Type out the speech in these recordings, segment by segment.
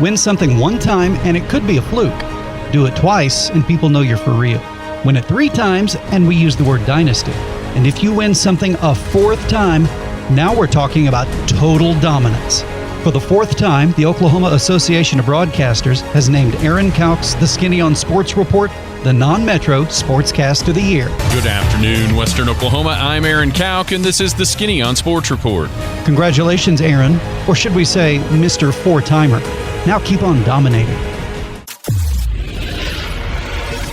Win something one time and it could be a fluke. Do it twice and people know you're for real. Win it 3 times and we use the word dynasty. And if you win something a 4th time, now we're talking about total dominance. For the 4th time, the Oklahoma Association of Broadcasters has named Aaron Kauk's The Skinny on Sports Report the non-metro sportscast of the year. Good afternoon, Western Oklahoma. I'm Aaron Kauk, and this is The Skinny on Sports Report. Congratulations, Aaron. Or should we say, Mr. 4-timer. Now keep on dominating.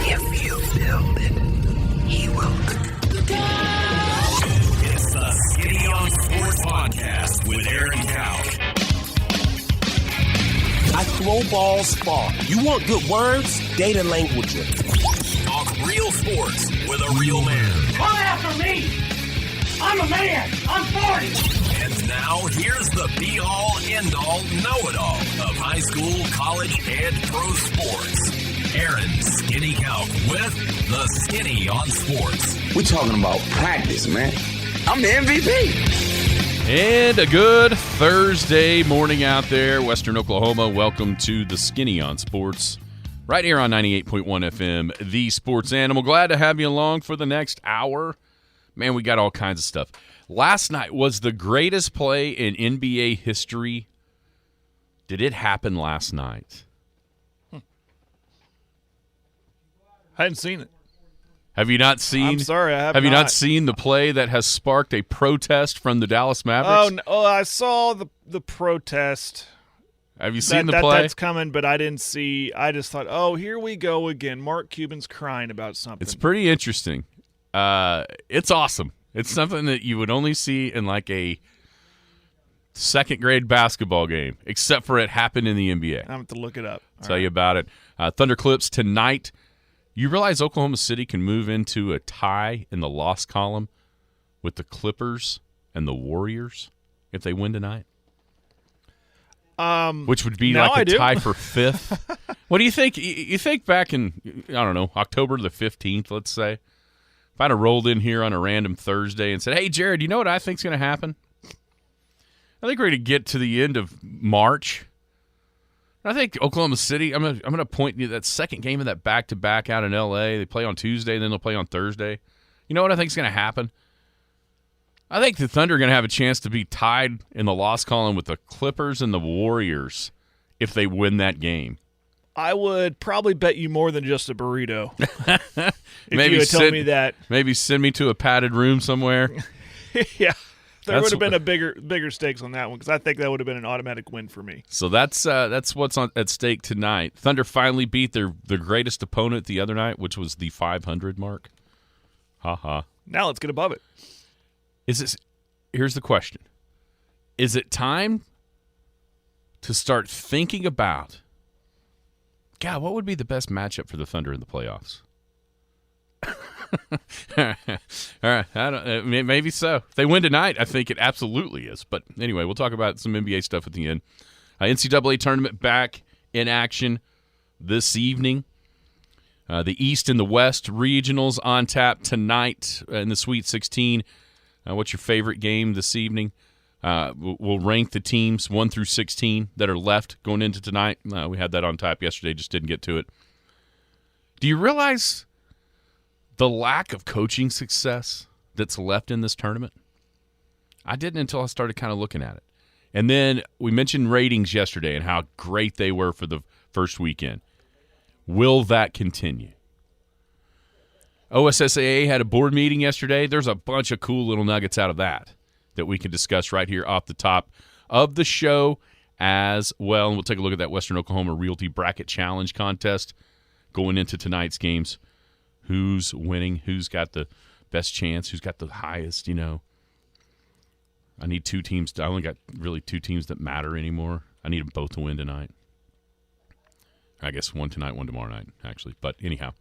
If you build it, he will. It's The Skinny on Sports Podcast with Aaron Kauk. I throw balls far. You want good words? Data language. Talk real sports with a real man. Come after me! I'm a man! I'm 40! And now, here's the be-all, end-all, know-it-all of high school, college, and pro sports. Aaron Skinny Kauk with The Skinny on Sports. We're talking about practice, man. I'm the MVP. And a good Thursday morning out there, Western Oklahoma. Welcome to The Skinny on Sports, right here on 98.1 FM, The Sports Animal. Glad to have you along for the next hour. Man, we got all kinds of stuff. Last night was the greatest play in NBA history. Did it happen last night? I hadn't seen it. Have you not seen? I'm sorry, I have you not. not seen the play that has sparked a protest from the Dallas Mavericks? Oh, I saw the protest. Have you seen the play? That's coming, but I didn't see. I just thought, oh, here we go again. Mark Cuban's crying about something. It's pretty interesting. It's awesome. It's something that you would only see in like a second-grade basketball game, except for it happened in the NBA. I have to look it up. Tell you about it. Thunder Clips tonight. You realize Oklahoma City can move into a tie in the loss column with the Clippers and the Warriors if they win tonight? Which would be like a tie for 5th. What do you think? You think back in, I don't know, October the 15th, let's say, if I'd have rolled in here on a random Thursday and said, hey, Jared, you know what I think's going to happen? I think we're going to get to the end of March. I think Oklahoma City, I'm going to point you to that second game of that back-to-back out in L.A. They play on Tuesday, then they'll play on Thursday. You know what I think is going to happen? I think the Thunder are going to have a chance to be tied in the loss column with the Clippers and the Warriors if they win that game. I would probably bet you more than just a burrito. Maybe you had told me that. Maybe send me to a padded room somewhere. Yeah. There would have been a bigger stakes on that one because I think that would have been an automatic win for me. So that's what's at stake tonight. Thunder finally beat their greatest opponent the other night, which was the 500 mark. Ha. Now let's get above it. Here's the question. Is it time to start thinking about, God, what would be the best matchup for the Thunder in the playoffs? All right, maybe so. If they win tonight, I think it absolutely is. But anyway, we'll talk about some NBA stuff at the end. NCAA tournament back in action this evening. The East and the West regionals on tap tonight in the Sweet 16. What's your favorite game this evening? We'll rank the teams 1 through 16 that are left going into tonight. We had that on tap yesterday, just didn't get to it. Do you realize the lack of coaching success that's left in this tournament? I didn't until I started kind of looking at it. And then we mentioned ratings yesterday and how great they were for the first weekend. Will that continue? OSSAA had a board meeting yesterday. There's a bunch of cool little nuggets out of that we can discuss right here off the top of the show as well. And we'll take a look at that Western Oklahoma Realty Bracket Challenge contest going into tonight's games. Who's winning? Who's got the best chance? Who's got the highest, I need 2 teams. I only got really 2 teams that matter anymore. I need them both to win tonight. I guess one tonight, one tomorrow night, actually. But anyhow,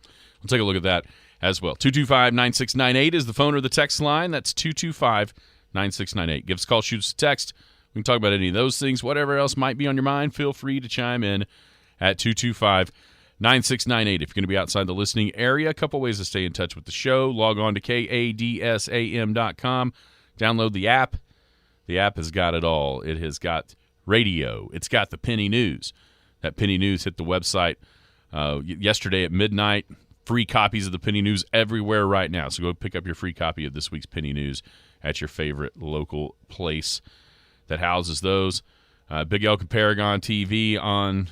we'll take a look at that as well. 225-9698 is the phone or the text line. That's 225-9698. Give us a call, shoot us a text. We can talk about any of those things. Whatever else might be on your mind, feel free to chime in at 225-9698. If you're going to be outside the listening area, a couple ways to stay in touch with the show. Log on to kadsam.com. Download the app. The app has got it all. It has got radio. It's got the penny news. That Penny News hit the website yesterday at midnight. Free copies of the Penny News everywhere right now. So go pick up your free copy of this week's Penny News at your favorite local place that houses those. Big Elk and Paragon TV on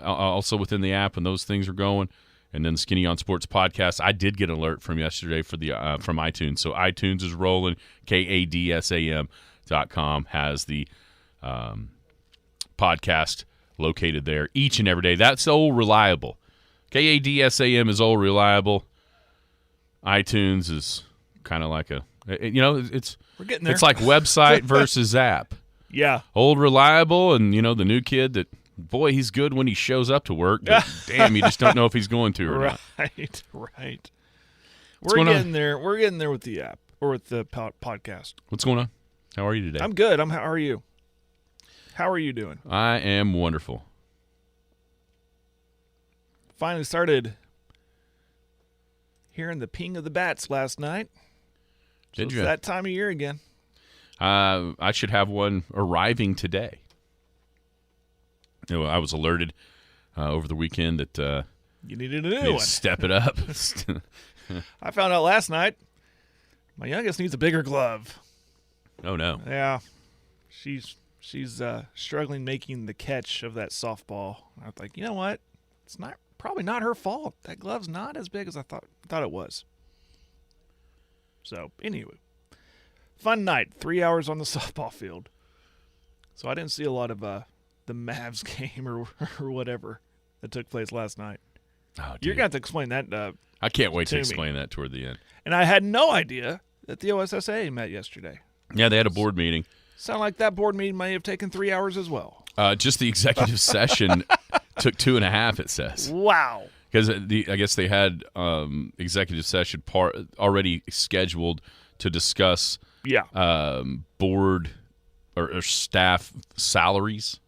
also within the app when those things are going. And then the Skinny on Sports podcast. I did get an alert from yesterday for the from iTunes. So iTunes is rolling. KADSAM.com has the podcast located there each and every day. That's old reliable. KADSAM is old reliable. iTunes is kind of like it's we're getting there. It's like website versus app. Yeah. Old reliable, and the new kid that, boy, he's good when he shows up to work. But damn, you just don't know if he's going to or not. Right. We're getting there. We're getting there with the app or with the podcast. What's going on? How are you today? I'm good. How are you? How are you doing? I am wonderful. Finally started hearing the ping of the bats last night. Did you? It's that time of year again. I should have one arriving today. I was alerted over the weekend that you needed a new one. Step it up. I found out last night my youngest needs a bigger glove. Oh no! Yeah, she's struggling making the catch of that softball. I was like, you know what? It's probably not her fault. That glove's not as big as I thought it was. So anyway, fun night. 3 hours on the softball field. So I didn't see a lot of the Mavs game or whatever that took place last night. Oh, dude. You're going to have to explain that. I can't wait to me. explain that toward the end. And I had no idea that the OSSAA met yesterday. Yeah, they had a board meeting. Sound like that board meeting may have taken 3 hours as well. Just the executive session took 2.5, it says. Wow. Because I guess they had executive session already scheduled to discuss board or staff salaries.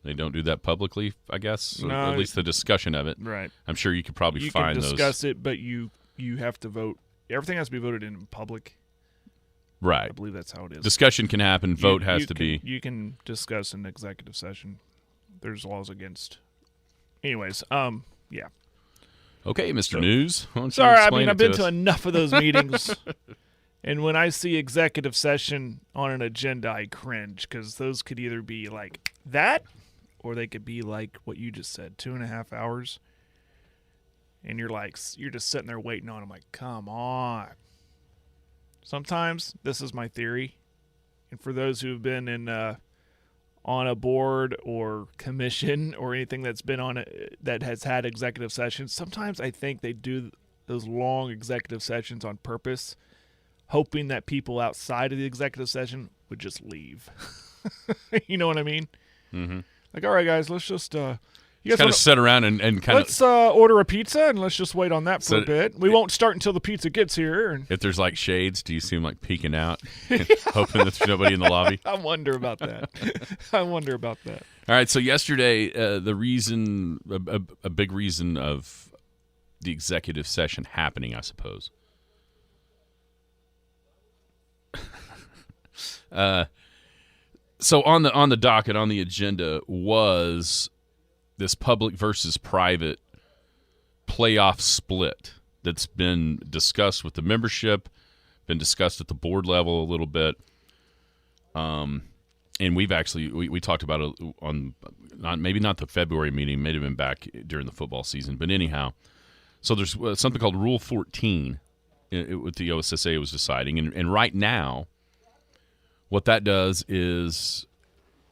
They don't do that publicly, I guess, or at least the discussion of it. Right. I'm sure you could probably find those. You can discuss it, but you have to vote. Everything has to be voted in public. Right. I believe that's how it is. Discussion can happen. Vote has to be. You can discuss in executive session. There's laws against. Anyways, yeah. Okay, Mr. News. Why don't you sorry, explain I've been to us? enough of those meetings. And when I see executive session on an agenda, I cringe because those could either be like that or they could be like what you just said, 2.5 hours. And you're just sitting there waiting on them like, come on. Sometimes, this is my theory, and for those who have been in on a board or commission or anything that's been on it that has had executive sessions, sometimes I think they do those long executive sessions on purpose, hoping that people outside of the executive session would just leave. You know what I mean? Mm-hmm. Like, all right, guys, let's just you guys kind of sit around and kind of. Let's order a pizza and let's just wait on that for a bit. We won't start until the pizza gets here. And if there's like shades, do you see them like peeking out, hoping that there's nobody in the lobby? I wonder about that. All right, so yesterday, the reason, a big reason of the executive session happening, I suppose. So on the docket, on the agenda was this public versus private playoff split that's been discussed with the membership, been discussed at the board level a little bit. And we've actually we talked about it on maybe not the February meeting, may have been back during the football season, but anyhow. So there's something called Rule 14 with the OSSAA was deciding, and right now, what that does is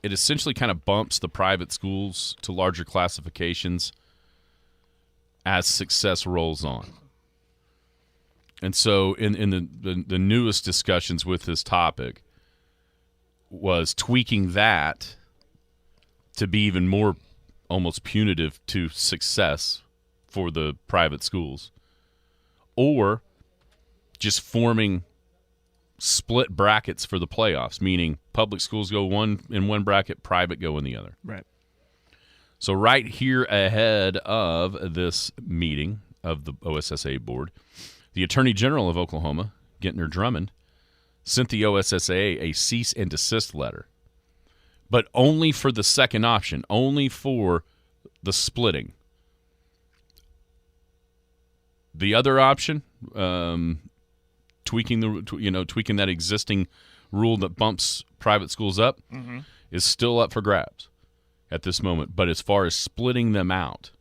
it essentially kind of bumps the private schools to larger classifications as success rolls on. And so in the newest discussions with this topic was tweaking that to be even more almost punitive to success for the private schools, or just forming split brackets for the playoffs, meaning public schools go in one bracket, private go in the other. Right. So right here ahead of this meeting of the OSSAA board, the Attorney General of Oklahoma, Gentner Drummond, sent the OSSAA a cease and desist letter, but only for the second option, only for the splitting. The other option, tweaking that existing rule that bumps private schools up, is still up for grabs at this moment. But as far as splitting them out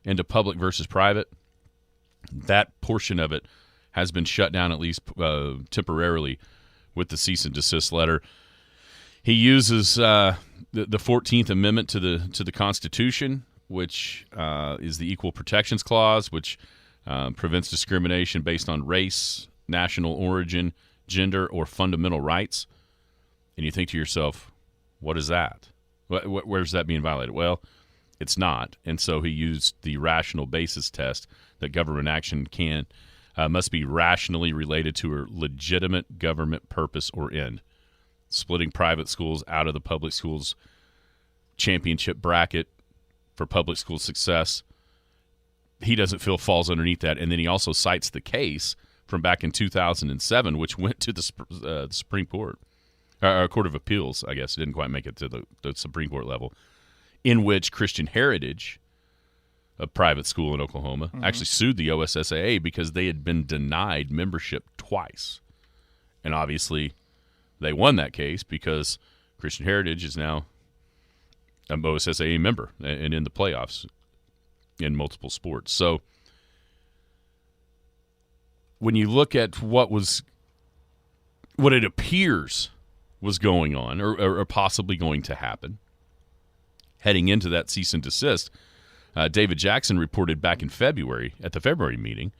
into public versus private, that portion of it has been shut down, at least temporarily, with the cease and desist letter. He uses the 14th Amendment to the Constitution, which is the Equal Protections Clause, which prevents discrimination based on race, national origin, gender, or fundamental rights. And you think to yourself, what is that? Where's that being violated? Well, it's not. And so he used the rational basis test that government action must be rationally related to a legitimate government purpose or end. Splitting private schools out of the public schools championship bracket for public school success, he doesn't feel falls underneath that. And then he also cites the case from back in 2007, which went to the Supreme Court, or Court of Appeals, I guess. It didn't quite make it to the Supreme Court level, in which Christian Heritage, a private school in Oklahoma, actually sued the OSSAA because they had been denied membership twice. And obviously they won that case because Christian Heritage is now an OSSAA member and in the playoffs in multiple sports. So when you look at what it appears was going on or possibly going to happen heading into that cease and desist, David Jackson reported back in February, at the February meeting,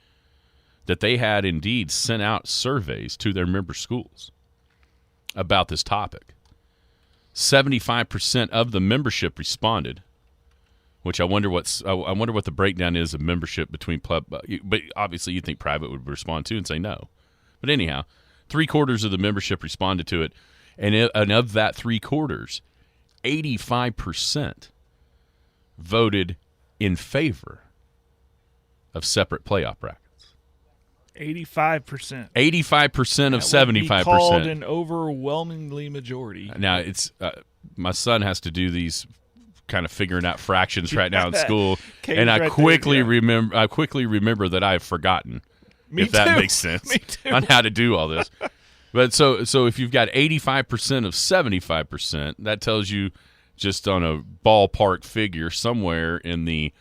that they had indeed sent out surveys to their member schools about this topic. 75% of the membership responded, which I wonder what the breakdown is of membership between but obviously you think private would respond to and say no. But anyhow, 3/4 of the membership responded to it, and of that 3/4, 85% voted in favor of separate playoff brackets. 85%. 85% of 75%. Called an overwhelmingly majority. Now it's my son has to do these kind of figuring out fractions right now in school, and I quickly remember that I've forgotten. If that makes sense on how to do all this. But so if you've got 85% of 75%, that tells you just on a ballpark figure somewhere in the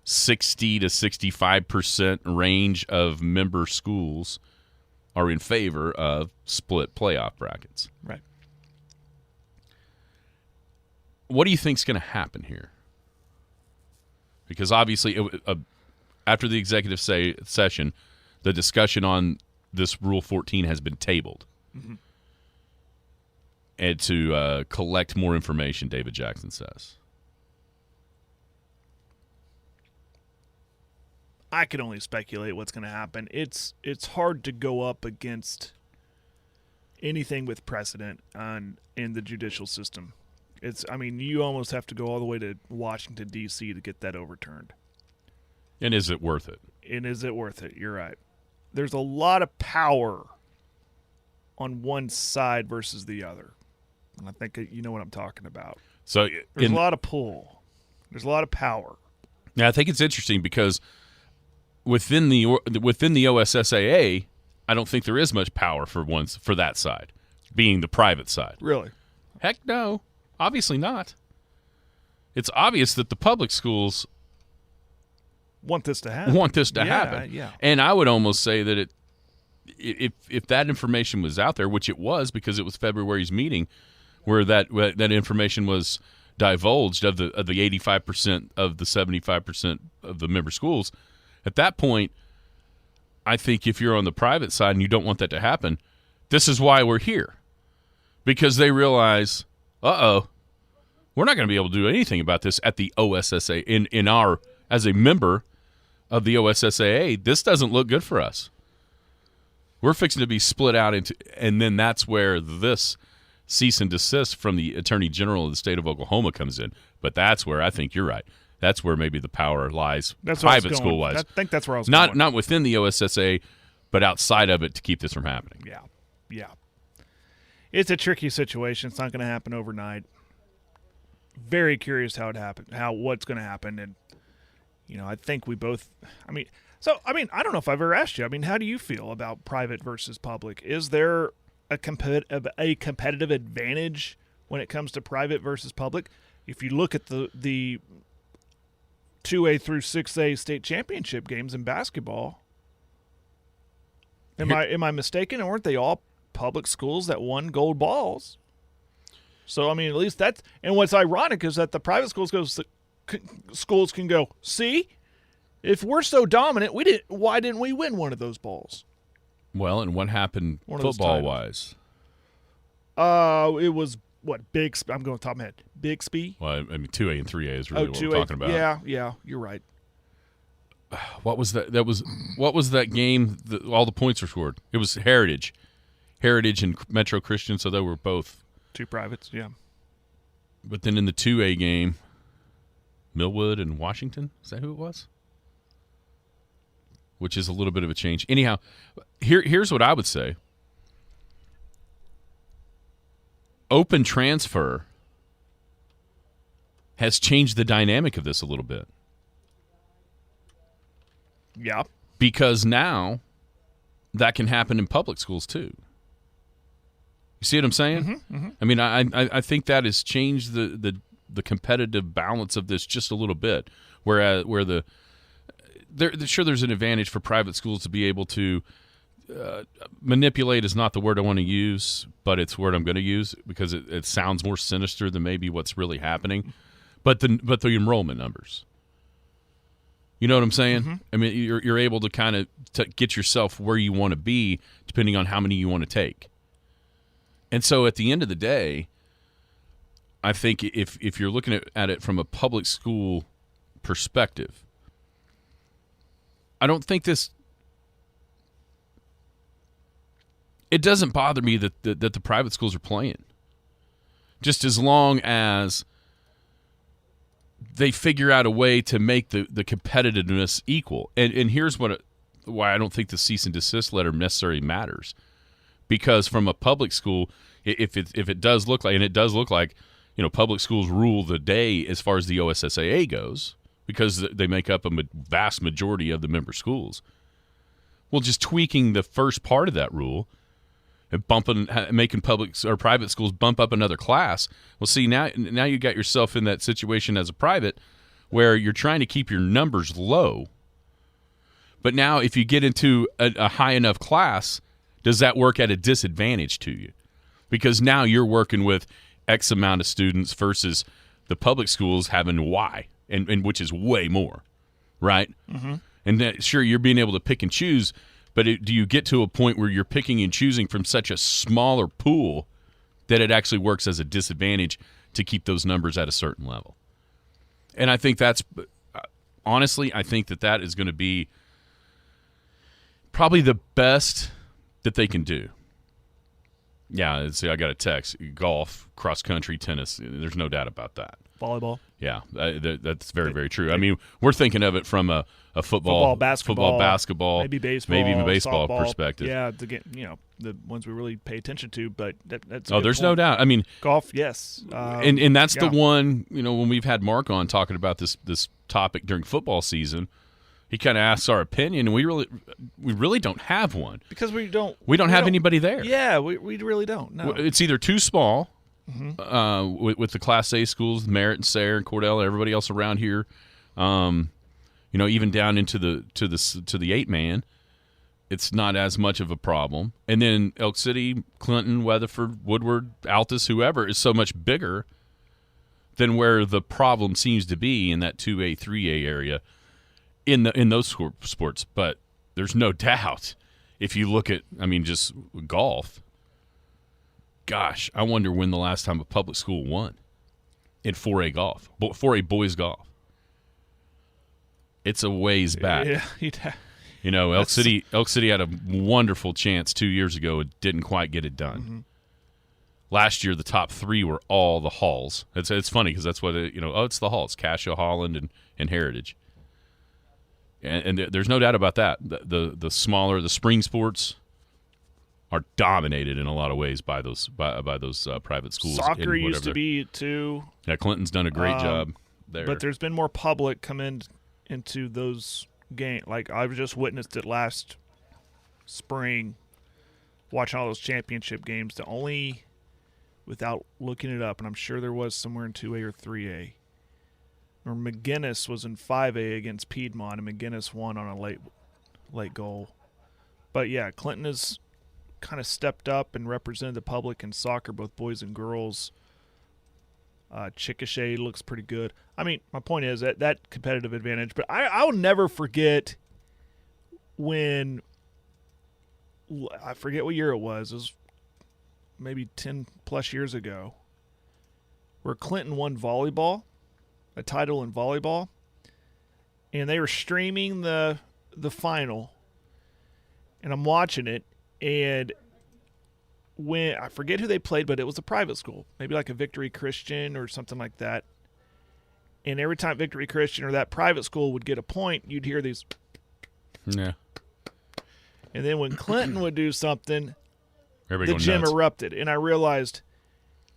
60 to 65% range of member schools are in favor of split playoff brackets. Right. What do you think is going to happen here? Because obviously, after the executive session, the discussion on this Rule 14 has been tabled. Mm-hmm. And to collect more information, David Jackson says. I can only speculate what's going to happen. It's hard to go up against anything with precedent in the judicial system. You almost have to go all the way to Washington, D.C. to get that overturned. And is it worth it? And is it worth it? You're right. There's a lot of power on one side versus the other. And I think you know what I'm talking about. So there's a lot of pull. There's a lot of power. Yeah, I think it's interesting because within the OSSAA, I don't think there is much power for that side, being the private side. Really? Heck no. Obviously not. It's obvious that the public schools want this to happen. Yeah. And I would almost say that if that information was out there, which it was because it was February's meeting where that information was divulged of the 85% of the 75% of the member schools, at that point, I think if you're on the private side and you don't want that to happen, this is why we're here. Because they realize, we're not going to be able to do anything about this at the OSSAA. As a member of the OSSAA, this doesn't look good for us. We're fixing to be split out into, and then that's where this cease and desist from the Attorney General of the state of Oklahoma comes in. But that's where I think you're right. That's where maybe the power lies, private school-wise. I think that's where I was going. Not within the OSSAA, but outside of it to keep this from happening. Yeah. It's a tricky situation. It's not going to happen overnight. very curious what's going to happen. And, I think we both, I don't know if I've ever asked you. How do you feel about private versus public? Is there a competitive advantage when it comes to private versus public? If you look at the 2A through 6A state championship games in basketball, am I mistaken? Aren't they all public schools that won gold balls? So, at least that's – and what's ironic is that the private schools can go, see, if we're so dominant, why didn't we win one of those balls? Well, and what happened football-wise? It was – what, I'm going top of my head. Bixby? Well, 2A and 3A is really what we're talking about. Yeah, you're right. What was that? What was that game? All the points were scored. It was Heritage and Metro Christian, so they were both two privates. Yeah. But then in the 2A game, Millwood and Washington. Is that who it was? Which is a little bit of a change. Anyhow, here's what I would say. Open transfer has changed the dynamic of this a little bit. Yeah. Because now that can happen in public schools too. You see what I'm saying? Mm-hmm. I think that has changed the competitive balance of this just a little bit. Whereas there's an advantage for private schools to be able to manipulate is not the word I want to use, but it's the word I'm going to use because it sounds more sinister than maybe what's really happening. But the enrollment numbers. You know what I'm saying? Mm-hmm. You're able to kind of get yourself where you want to be depending on how many you want to take. And so at the end of the day, I think if you're looking at it from a public school perspective, I don't think it doesn't bother me that the private schools are playing. Just as long as they figure out a way to make the competitiveness equal. And here's why I don't think the cease and desist letter necessarily matters. Because from a public school, if it does look like, and it does look like, public schools rule the day as far as the OSSAA goes, because they make up a vast majority of the member schools. Well, just tweaking the first part of that rule and making public or private schools bump up another class. Well, see, now you got yourself in that situation as a private where you're trying to keep your numbers low. But now if you get into a high enough class, does that work at a disadvantage to you? Because now you're working with X amount of students versus the public schools having Y, and which is way more, right? Mm-hmm. And sure, you're being able to pick and choose, but do you get to a point where you're picking and choosing from such a smaller pool that it actually works as a disadvantage to keep those numbers at a certain level? And I think honestly, I think that is going to be probably the best that they can do. Yeah, see, I got a text. Golf, cross country, tennis. There's no doubt about that. Volleyball. Yeah, that's very, very true. We're thinking of it from a football, basketball, maybe baseball, maybe even baseball softball, perspective. Yeah, the ones we really pay attention to. But that's there's no doubt. Golf, yes, and that's the one. When we've had Mark on talking about this topic during football season, he kind of asks our opinion, and we really don't have one because we don't have anybody there. Yeah, we really don't. No, it's either too small. Mm-hmm. With the Class A schools, Merritt and Sayre and Cordell and everybody else around here, even down into the 8-man, it's not as much of a problem. And then Elk City, Clinton, Weatherford, Woodward, Altus, whoever is so much bigger than where the problem seems to be in that 2A, 3A area in those sports. But there's no doubt if you look at, just golf. Gosh, I wonder when the last time a public school won in 4A golf, 4A boys golf. It's a ways back. Yeah, Elk City had a wonderful chance 2 years ago. It didn't quite get it done. Mm-hmm. Last year, the top three were all the Halls. It's funny because that's what it's the Halls: Cassia, Holland, and Heritage. And there's no doubt about that. The smaller, the spring sports, are dominated in a lot of ways by those private schools. Soccer used to be too. Yeah, Clinton's done a great job there. But there's been more public come into those games. Like I've just witnessed it last spring, watching all those championship games. The only, without looking it up, and I'm sure there was somewhere in 2A or 3A, or McGinnis was in 5A against Piedmont, and McGinnis won on a late goal. But yeah, Clinton has kind of stepped up and represented the public in soccer, both boys and girls. Chickasha looks pretty good. I mean, my point is that competitive advantage. But I'll never forget when, I forget what year it was maybe 10-plus years ago, where Clinton won volleyball, a title in volleyball, and they were streaming the final, and I'm watching it, and when I forget who they played, but it was a private school, maybe like a Victory Christian or something like that. And every time Victory Christian or that private school would get a point, you'd hear these. Yeah. And then when Clinton would do something, Everybody the gym nuts. erupted. And I realized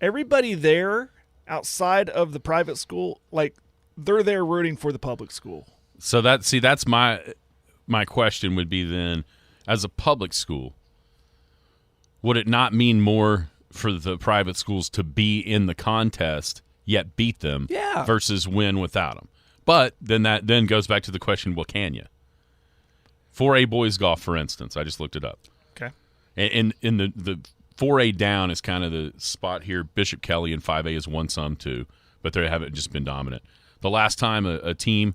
everybody there outside of the private school, like they're there rooting for the public school. So that's my question would be then, as a public school, would it not mean more for the private schools to be in the contest yet beat them versus win without them? But then that goes back to the question, well, can you? 4A boys golf, for instance, I just looked it up. Okay. And in the 4A down is kind of the spot here. Bishop Kelly in 5A has won some too, but they haven't just been dominant. The last time a team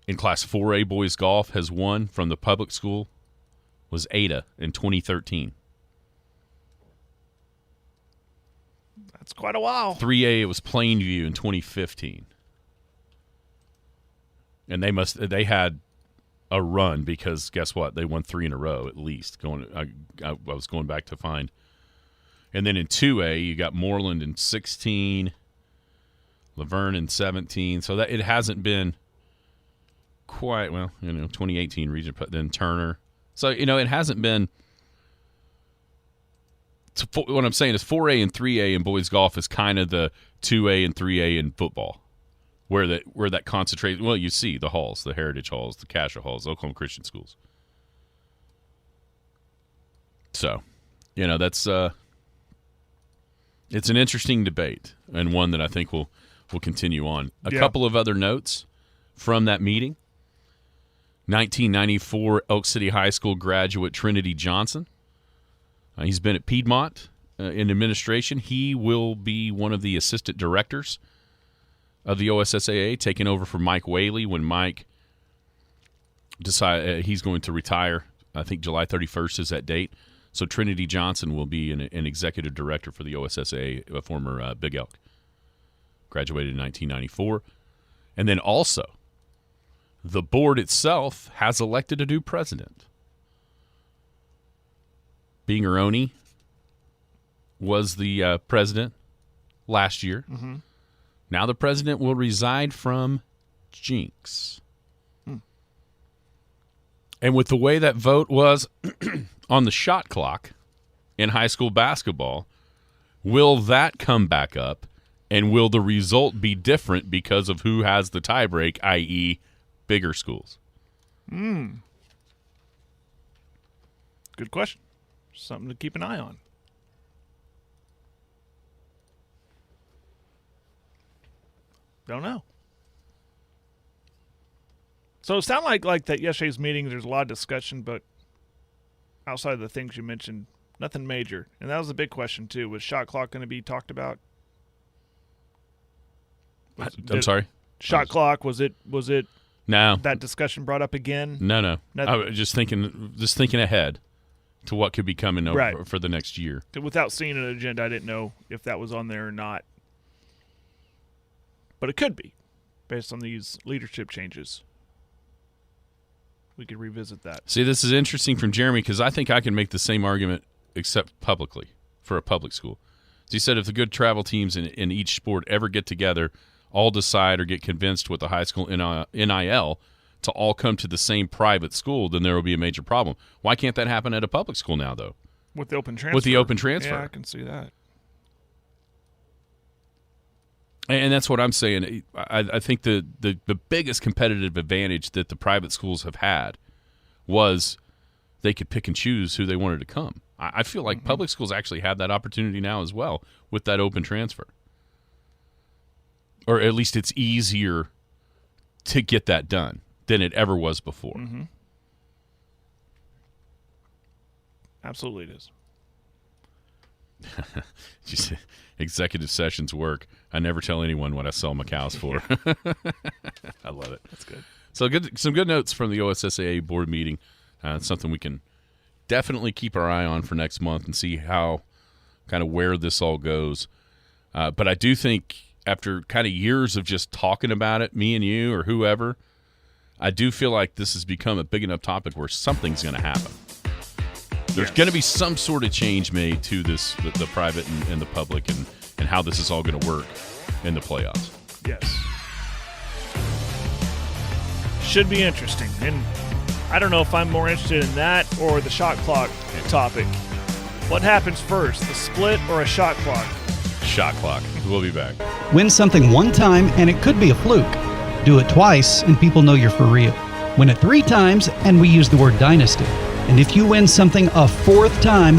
in Class 4A boys golf has won from the public school was Ada in 2013. That's quite a while. 3A, it was Plainview in 2015. And they had a run because guess what? They won 3 in a row at least. I was going back to find. And then in 2A, you got Moreland in 16, Laverne in 17. So that it hasn't been quite, 2018 region, but then Turner. So, it hasn't been. What I'm saying is 4A and 3A in boys golf is kind of the 2A and 3A in football, where that concentrates. Well, you see the halls, the Heritage Halls, the Cassia Halls, Oklahoma Christian Schools. So, that's it's an interesting debate and one that I think will continue on. A couple of other notes from that meeting. 1994 Elk City High School graduate Trinity Johnson. He's been at Piedmont in administration. He will be one of the assistant directors of the OSSAA, taking over for Mike Whaley when Mike decides he's going to retire. I think July 31st is that date. So Trinity Johnson will be an executive director for the OSSAA, a former Big Elk. Graduated in 1994. And then also, the board itself has elected a new president. Bingeroni was the president last year. Mm-hmm. Now the president will reside from Jinx. And with the way that vote was on the shot clock in high school basketball, will that come back up? And will the result be different because of who has the tiebreak, i.e., bigger schools? Good question. Something to keep an eye on. Don't know. So it sounded like that yesterday's meeting, there's a lot of discussion, but outside of the things you mentioned, nothing major. And that was a big question, too. Was shot clock going to be talked about? I'm sorry? Shot clock, was it No. that discussion brought up again? No. Nothing. I was just thinking ahead to what could be coming over Right. for the next year. Without seeing an agenda, I didn't know if that was on there or not. But it could be, based on these leadership changes. We could revisit that. See, this is interesting from Jeremy because I think I can make the same argument except publicly for a public school. So he said if the good travel teams in each sport ever get together, all decide or get convinced with the high school NIL to all come to the same private school, then there will be a major problem. Why can't that happen at a public school now, though? With the open transfer. With the open transfer. Yeah, I can see that. And that's what I'm saying. I think the biggest competitive advantage that the private schools have had was they could pick and choose who they wanted to come. I feel like public schools actually have that opportunity now as well with that open transfer. Or at least it's easier to get that done than it ever was before. Mm-hmm. Absolutely it is. Just executive sessions work. I never tell anyone what I sell my cows for. I love it. That's good. So some good notes from the OSSAA board meeting. It's something we can definitely keep our eye on for next month and see how kind of where this all goes. But I do think after kind of years of just talking about it, me and you or whoever, I do feel like this has become a big enough topic where something's going to happen. There's going to be some sort of change made to this, the private and the public, and how this is all going to work in the playoffs. Yes. Should be interesting. And I don't know if I'm more interested in that or the shot clock topic. What happens first, the split or a shot clock? Shot clock. We'll be back. Win something one time, and it could be a fluke. Do it twice, and people know you're for real. Win it 3 times, and we use the word dynasty. And if you win something a 4th time,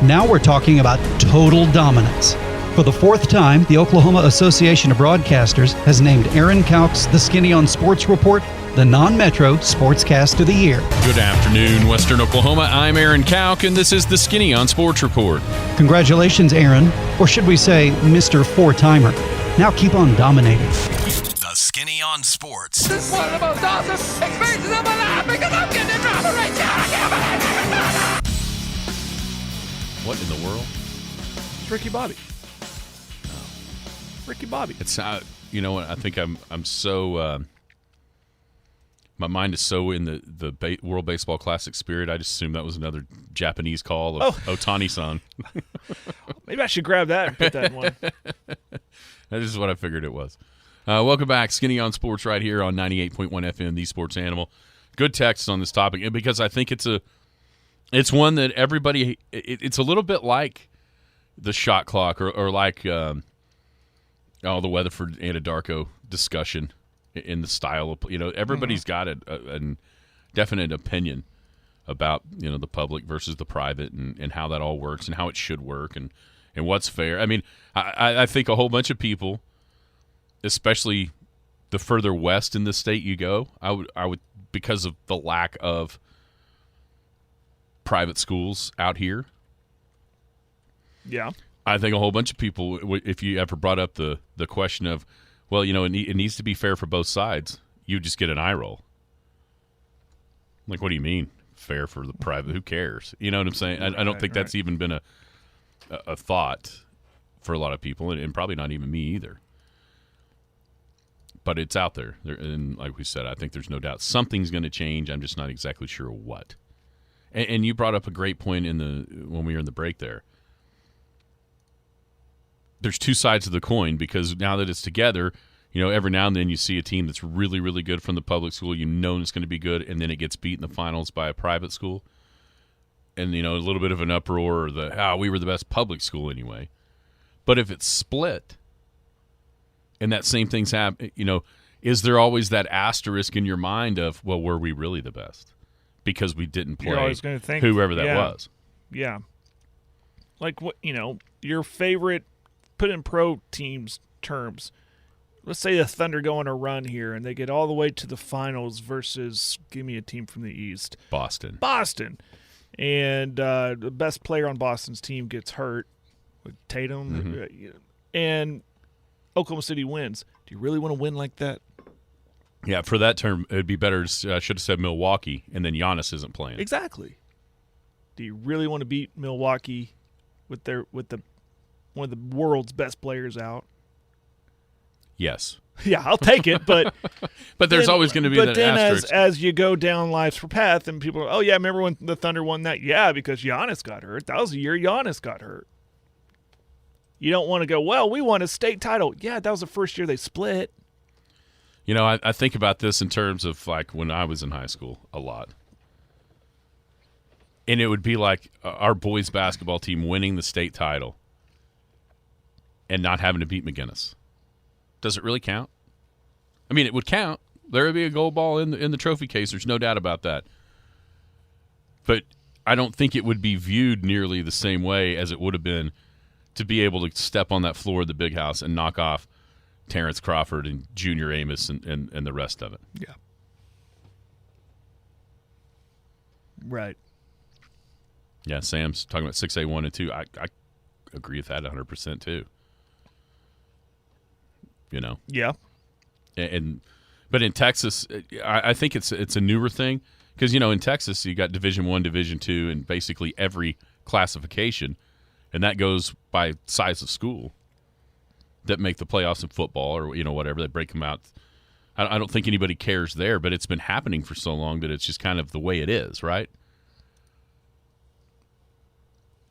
now we're talking about total dominance. For the 4th time, the Oklahoma Association of Broadcasters has named Aaron Kauk's The Skinny on Sports Report the non-Metro Sportscast of the Year. Good afternoon, Western Oklahoma. I'm Aaron Kauk, and this is The Skinny on Sports Report. Congratulations, Aaron, or should we say Mr. 4-timer. Now keep on dominating. The Skinny on Sports. This is one of the most awesome experiences of my life because I'm getting in trouble right now. I can't believe it. What in the world? It's Ricky Bobby. Ricky Bobby. It's you know what? I think I'm so my mind is so in the World Baseball Classic spirit. I just assumed that was another Japanese call of Ohtani-san. Maybe I should grab that and put that in one. That is what I figured it was. Welcome back, Skinny on Sports, right here on 98.1 FM, the Sports Animal. Good text on this topic, and because I think it's one that everybody. It's a little bit like the shot clock, or like the Weatherford Anadarko discussion in the style of everybody's got a definite opinion about the public versus the private and how that all works and how it should work and what's fair. I mean, I think a whole bunch of people, especially the further west in the state you go, I would because of the lack of private schools out here. Yeah. I think a whole bunch of people, if you ever brought up the question of, well, it needs to be fair for both sides, you just get an eye roll. Like, what do you mean fair for the private? Who cares? You know what I'm saying? I don't think that's even been a thought for a lot of people, and probably not even me either. But it's out there. And like we said, I think there's no doubt something's going to change. I'm just not exactly sure what. And you brought up a great point when we were in the break there. There's 2 sides of the coin, because now that it's together, every now and then you see a team that's really, really good from the public school. It's going to be good, and then it gets beat in the finals by a private school. And, a little bit of an uproar, or we were the best public school anyway. But if it's split, and that same thing's happen, is there always that asterisk in your mind of, well, were we really the best? Because we didn't play. You're always going to think whoever that was. Yeah. Like, what your favorite, put in pro teams terms, let's say the Thunder go on a run here and they get all the way to the finals versus, give me a team from the East. Boston. And the best player on Boston's team gets hurt, with Tatum, and Oklahoma City wins. Do you really want to win like that? Yeah, for that term, it would be better. I should have said Milwaukee, and then Giannis isn't playing. Exactly. Do you really want to beat Milwaukee with one of the world's best players out? Yes. Yeah, I'll take it, but but there's always going to be that asterisk. But then as you go down life's path, and people are, remember when the Thunder won that? Yeah, because Giannis got hurt. That was the year Giannis got hurt. You don't want to go, well, we won a state title. Yeah, that was the first year they split. I think about this in terms of like when I was in high school a lot. And it would be like our boys basketball team winning the state title and not having to beat McGinnis. Does it really count? I mean, it would count. There would be a gold ball in the trophy case. There's no doubt about that. But I don't think it would be viewed nearly the same way as it would have been to be able to step on that floor of the big house and knock off Terrence Crawford and Junior Amos and the rest of it. Yeah. Right. Yeah, Sam's talking about 6A 1 and 2. I agree with that 100% too. You know. Yeah. But in Texas, I think it's a newer thing because in Texas you got Division I, Division II, and basically every classification, and that goes by size of school that make the playoffs in football or whatever. They break them out. I don't think anybody cares there, but it's been happening for so long that it's just kind of the way it is, right?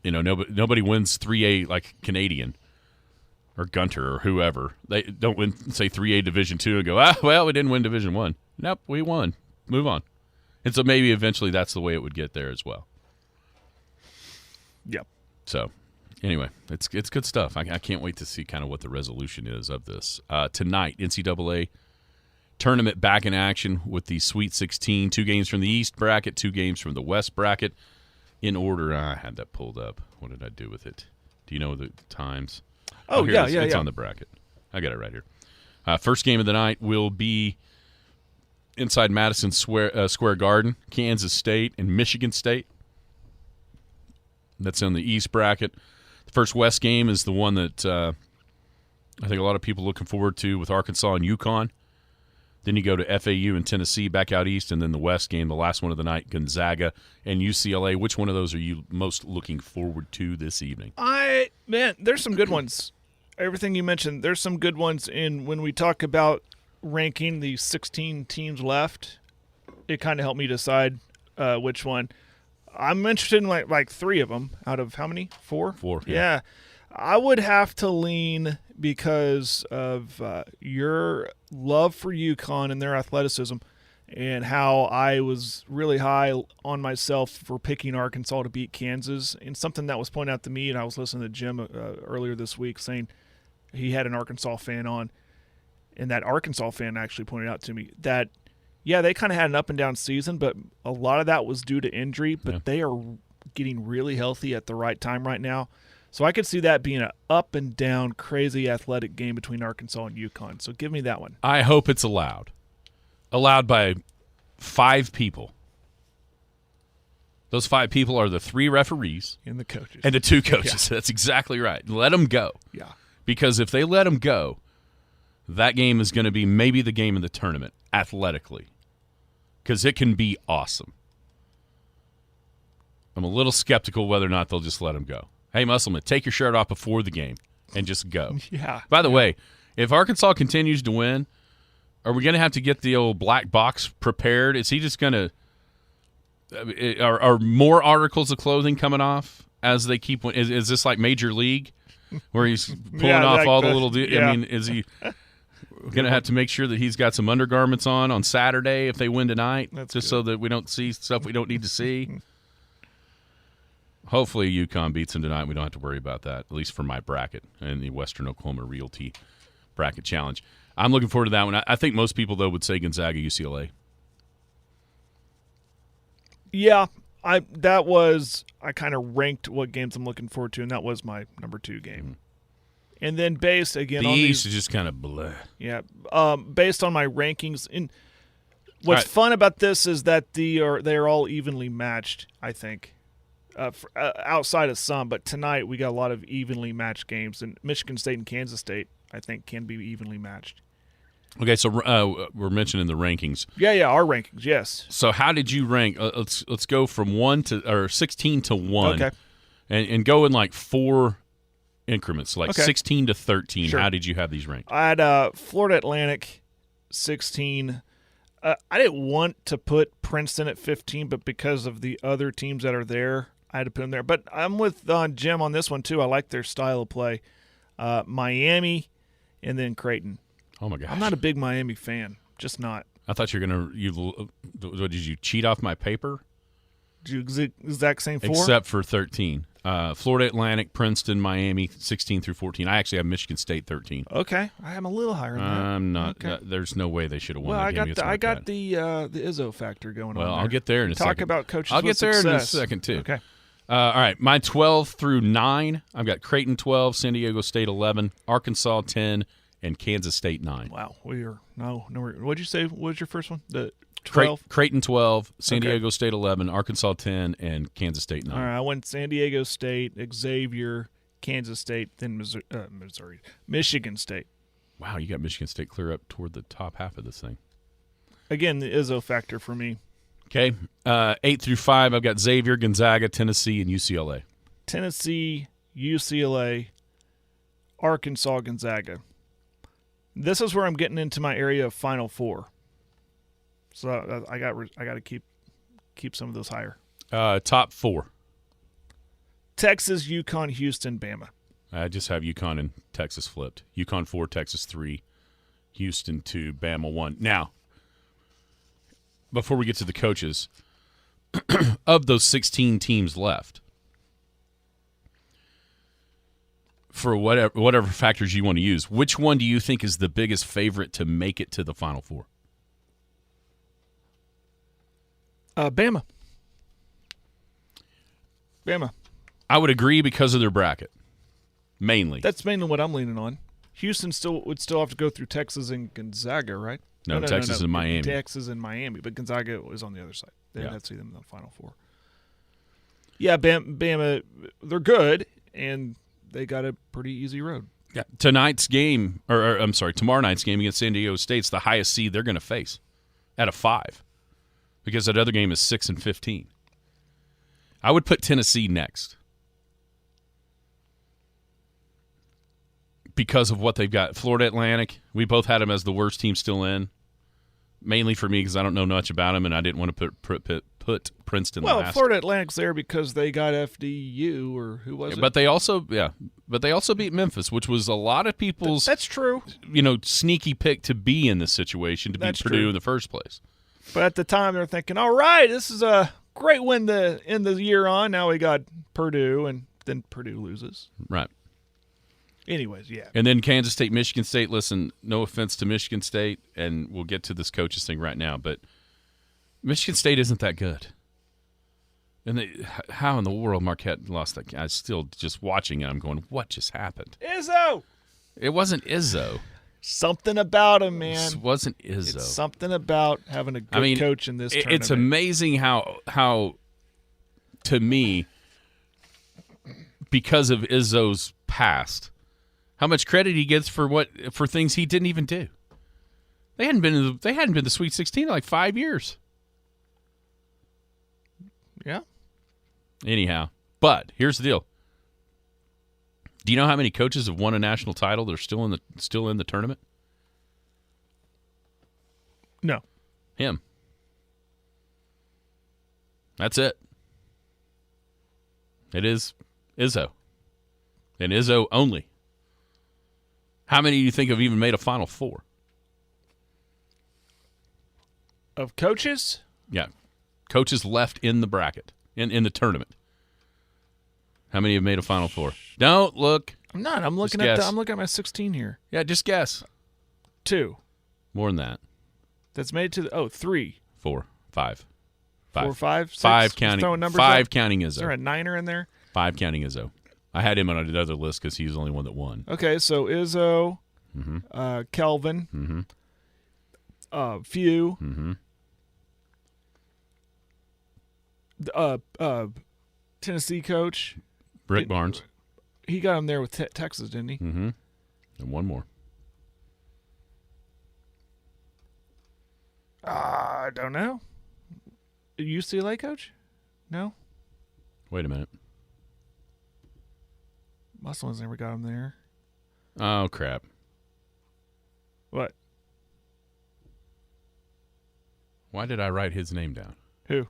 Nobody wins 3A like Canadian or Gunter or whoever. They don't win, say, 3A Division II and go, well, we didn't win Division I. Nope, we won. Move on. And so maybe eventually that's the way it would get there as well. Yep. So anyway, it's good stuff. I can't wait to see kind of what the resolution is of this. Tonight, NCAA tournament back in action with the Sweet 16. 2 games from the East bracket, 2 games from the West bracket. In order, I had that pulled up. What did I do with it? Do you know the times? Oh, here yeah, it is. yeah, It's yeah. on the bracket. I got it right here. First game of the night will be inside Madison Square Garden, Kansas State and Michigan State. That's in the East bracket. The first West game is the one that I think a lot of people are looking forward to with Arkansas and UConn. Then you go to FAU and Tennessee back out east, and then the West game, the last one of the night, Gonzaga and UCLA. Which one of those are you most looking forward to this evening? There's some good ones. Everything you mentioned, there's some good ones. And when we talk about ranking the 16 teams left, it kind of helped me decide which one. I'm interested in like 3 of them out of how many? 4? 4. Yeah. I would have to lean because of your love for UConn and their athleticism and how I was really high on myself for picking Arkansas to beat Kansas. And something that was pointed out to me, and I was listening to Jim earlier this week saying he had an Arkansas fan on, and that Arkansas fan actually pointed out to me that, yeah, they kind of had an up and down season, but a lot of that was due to injury, but they are getting really healthy at the right time right now. So I could see that being an up and down, crazy athletic game between Arkansas and UConn. So give me that one. I hope it's allowed. Allowed by 5 people. Those 5 people are the 3 referees And the coaches. and the 2 coaches. Yeah. That's exactly right. Let them go. Yeah. Because if they let them go, that game is going to be maybe the game of the tournament athletically. Because it can be awesome. I'm a little skeptical whether or not they'll just let them go. Hey, Musselman, take your shirt off before the game and just go. Yeah. By the way, if Arkansas continues to win, are we going to have to get the old black box prepared? Is he just going to are more articles of clothing coming off as they keep – is this like Major League where he's pulling off like all the the, little yeah. I mean, is he going to have to make sure that he's got some undergarments on Saturday if they win tonight so that we don't see stuff we don't need to see? Hopefully UConn beats them tonight. We don't have to worry about that, at least for my bracket and the Western Oklahoma Realty Bracket Challenge. I'm looking forward to that one. I think most people, though, would say Gonzaga, UCLA. Yeah, I kind of ranked what games I'm looking forward to, and that was my number 2 game. Mm-hmm. And then based, again, the on East these, is just kind of bleh. Yeah, based on my rankings. What's fun about this is that they're all evenly matched, I think. Outside of some, but tonight we got a lot of evenly matched games, and Michigan State and Kansas State, I think, can be evenly matched. Okay, so we're mentioning the rankings. Yeah, our rankings, yes. So how did you rank? Let's go from 16 to 1, okay, and go in like 4 increments, like 16 to 13. Sure. How did you have these ranked? I had Florida Atlantic 16. I didn't want to put Princeton at 15, but because of the other teams that are there, I had to put them there. But I'm with Jim on this one, too. I like their style of play. Miami and then Creighton. Oh, my gosh. I'm not a big Miami fan. Just not. I thought you were going to – did you cheat off my paper? Exact same 4? Except for 13. Florida Atlantic, Princeton, Miami, 16 through 14. I actually have Michigan State 13. Okay, I am a little higher than that. I'm not. Okay. There's no way they should have won Well, that game against I got Marquette. the Izzo factor going on. Well, there. I'll get there in a second. Talk about coaches. I'll with get there in a success. second too. Okay. All right, my 12 through 9. I've got Creighton 12, San Diego State 11, Arkansas 10, and Kansas State 9. Wow, we are no. What'd you say? What was your first one? The 12. Creighton 12, San Okay. Diego State 11, Arkansas 10, and Kansas State 9. All right, I went San Diego State, Xavier, Kansas State, then Michigan State. Wow, you got Michigan State clear up toward the top half of this thing. Again, the Izzo factor for me. Okay, 8 through 5, I've got Xavier, Gonzaga, Tennessee, and UCLA. Tennessee, UCLA, Arkansas, Gonzaga. This is where I'm getting into my area of Final Four. So I got to keep some of those higher. Top 4. Texas, UConn, Houston, Bama. I just have UConn and Texas flipped. UConn 4, Texas 3, Houston 2, Bama 1. Now, before we get to the coaches, of those 16 teams left, for whatever factors you want to use, which one do you think is the biggest favorite to make it to the Final Four? Bama. I would agree because of their bracket, mainly. That's mainly what I'm leaning on. Houston would still have to go through Texas and Gonzaga, right? No, Texas and Miami. Texas and Miami, but Gonzaga was on the other side. They'd Yeah. have to see them in the Final Four. Yeah, Bama, they're good, and they got a pretty easy road. Yeah. Tonight's game, or I'm sorry, tomorrow night's game against San Diego State's the highest seed they're going to face at a 5, because that other game is 6 and 15. I would put Tennessee next because of what they've got. Florida Atlantic, we both had them as the worst team still in, mainly for me because I don't know much about them and I didn't want to put Princeton last. Well, Florida Atlantic's there because they got FDU, or who was it? But they also beat Memphis, which was a lot of people's That's true. Sneaky pick to be in this situation, to beat That's Purdue true. in the first place. But at the time, they're thinking, all right, this is a great win to end the year on. Now we got Purdue, and then Purdue loses. Right. Anyways, yeah. And then Kansas State, Michigan State. Listen, no offense to Michigan State, and we'll get to this coaches thing right now, but Michigan State isn't that good. And how in the world Marquette lost that game? I still just watching it, I'm going, what just happened? Izzo! It wasn't Izzo. Something about him, man. It wasn't Izzo. It's something about having a good coach in this tournament. It's amazing how, to me, because of Izzo's past, how much credit he gets for things he didn't even do. They hadn't been to the Sweet 16 in like 5 years. Yeah. Anyhow, but here's the deal. Do you know how many coaches have won a national title that are still in the tournament? No. Him. That's it. It is Izzo. And Izzo only. How many do you think have even made a Final Four? Of coaches? Yeah. Coaches left in the bracket, in the tournament. How many have made a Final Four? Don't look. I'm not. I'm looking Just guess. I'm looking at my 16 here. Yeah, just guess. 2. More than that. That's made it to 3. 4, 5. 4, 5, 6. 5 Just counting. throwing numbers 5 out. counting Is there a Izzo. niner in there? 5 counting Izzo. I had him on another list because he was the only one that won. Okay, so Izzo, Mm-hmm. Kelvin, Mm-hmm. Few, Mm-hmm. Tennessee coach. Rick Barnes. He got him there with Texas, didn't he? Mm-hmm. And one more. I don't know. UCLA coach? No? Wait a minute. Musselman's never got him there. Oh, crap. What? Why did I write his name down? Who?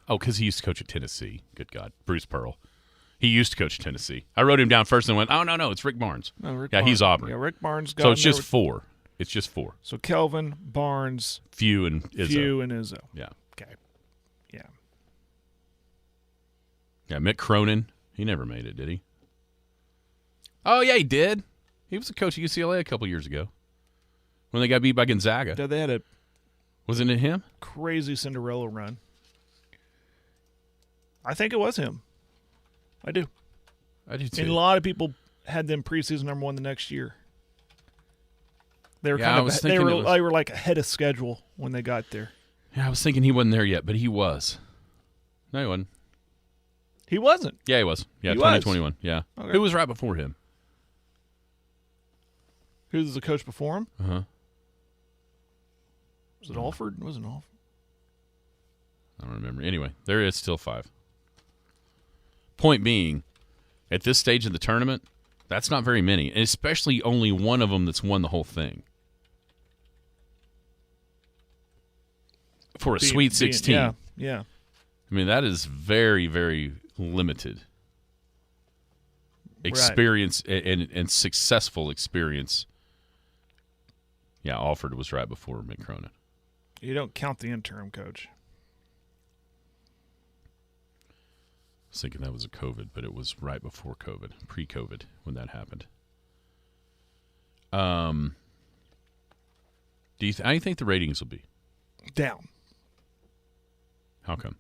Oh, because he used to coach at Tennessee. Good God. Bruce Pearl. He used to coach at Tennessee. I wrote him down first and went, oh, no, it's Rick Barnes. No, Rick Yeah, Barnes. he's Auburn. Yeah, Rick Barnes got So him it's there just with- 4. It's just 4. So Kelvin, Barnes, Few and Izzo. Few, and Izzo. Yeah. Okay. Yeah. Yeah, Mick Cronin. He never made it, did he? Oh, yeah, he did. He was a coach at UCLA a couple years ago when they got beat by Gonzaga. They had a Wasn't it him? crazy Cinderella run. I think it was him. I do. I do too. And a lot of people had them preseason number 1 the next year. They were Yeah, I was they thinking were, it was- they were like ahead of schedule when they got there. Yeah, I was thinking he wasn't there yet, but he was. No, he wasn't. He wasn't. Yeah, he was. Yeah, He 2021. Yeah. Okay. Who was right before him? Who was the coach before him? Uh-huh. Was it Alford? It wasn't Alford. I don't remember. Anyway, there is still 5. Point being, at this stage of the tournament, that's not very many, and especially only one of them that's won the whole thing. For a Sweet 16. Yeah. I mean, that is very, very limited experience and successful experience. Yeah, Alford was right before Mick Cronin. You don't count the interim coach. I was thinking that was a COVID, but it was right before COVID, pre-COVID, when that happened. How do you think the ratings will be? Down. How come?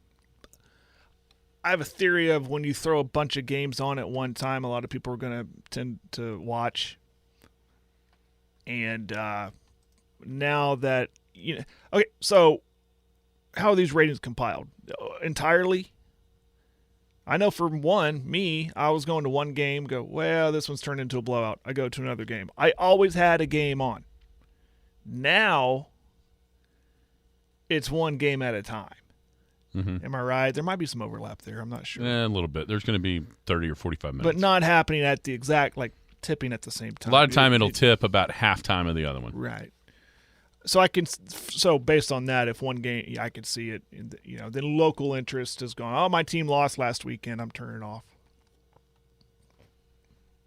I have a theory of when you throw a bunch of games on at one time, a lot of people are going to tend to watch. And now that okay, so how are these ratings compiled? Entirely? I know for me, I was going to one game, go, well, this one's turned into a blowout. I go to another game. I always had a game on. Now, it's one game at a time. Mm-hmm. Am I right? There might be some overlap there. I'm not sure. A little bit. There's going to be 30 or 45 minutes. But not happening at the exact, tipping at the same time. A lot of time it'll tip about halftime of the other one. Right. So based on that, if one game, I could see it, then local interest is gone. Oh, my team lost last weekend. I'm turning it off.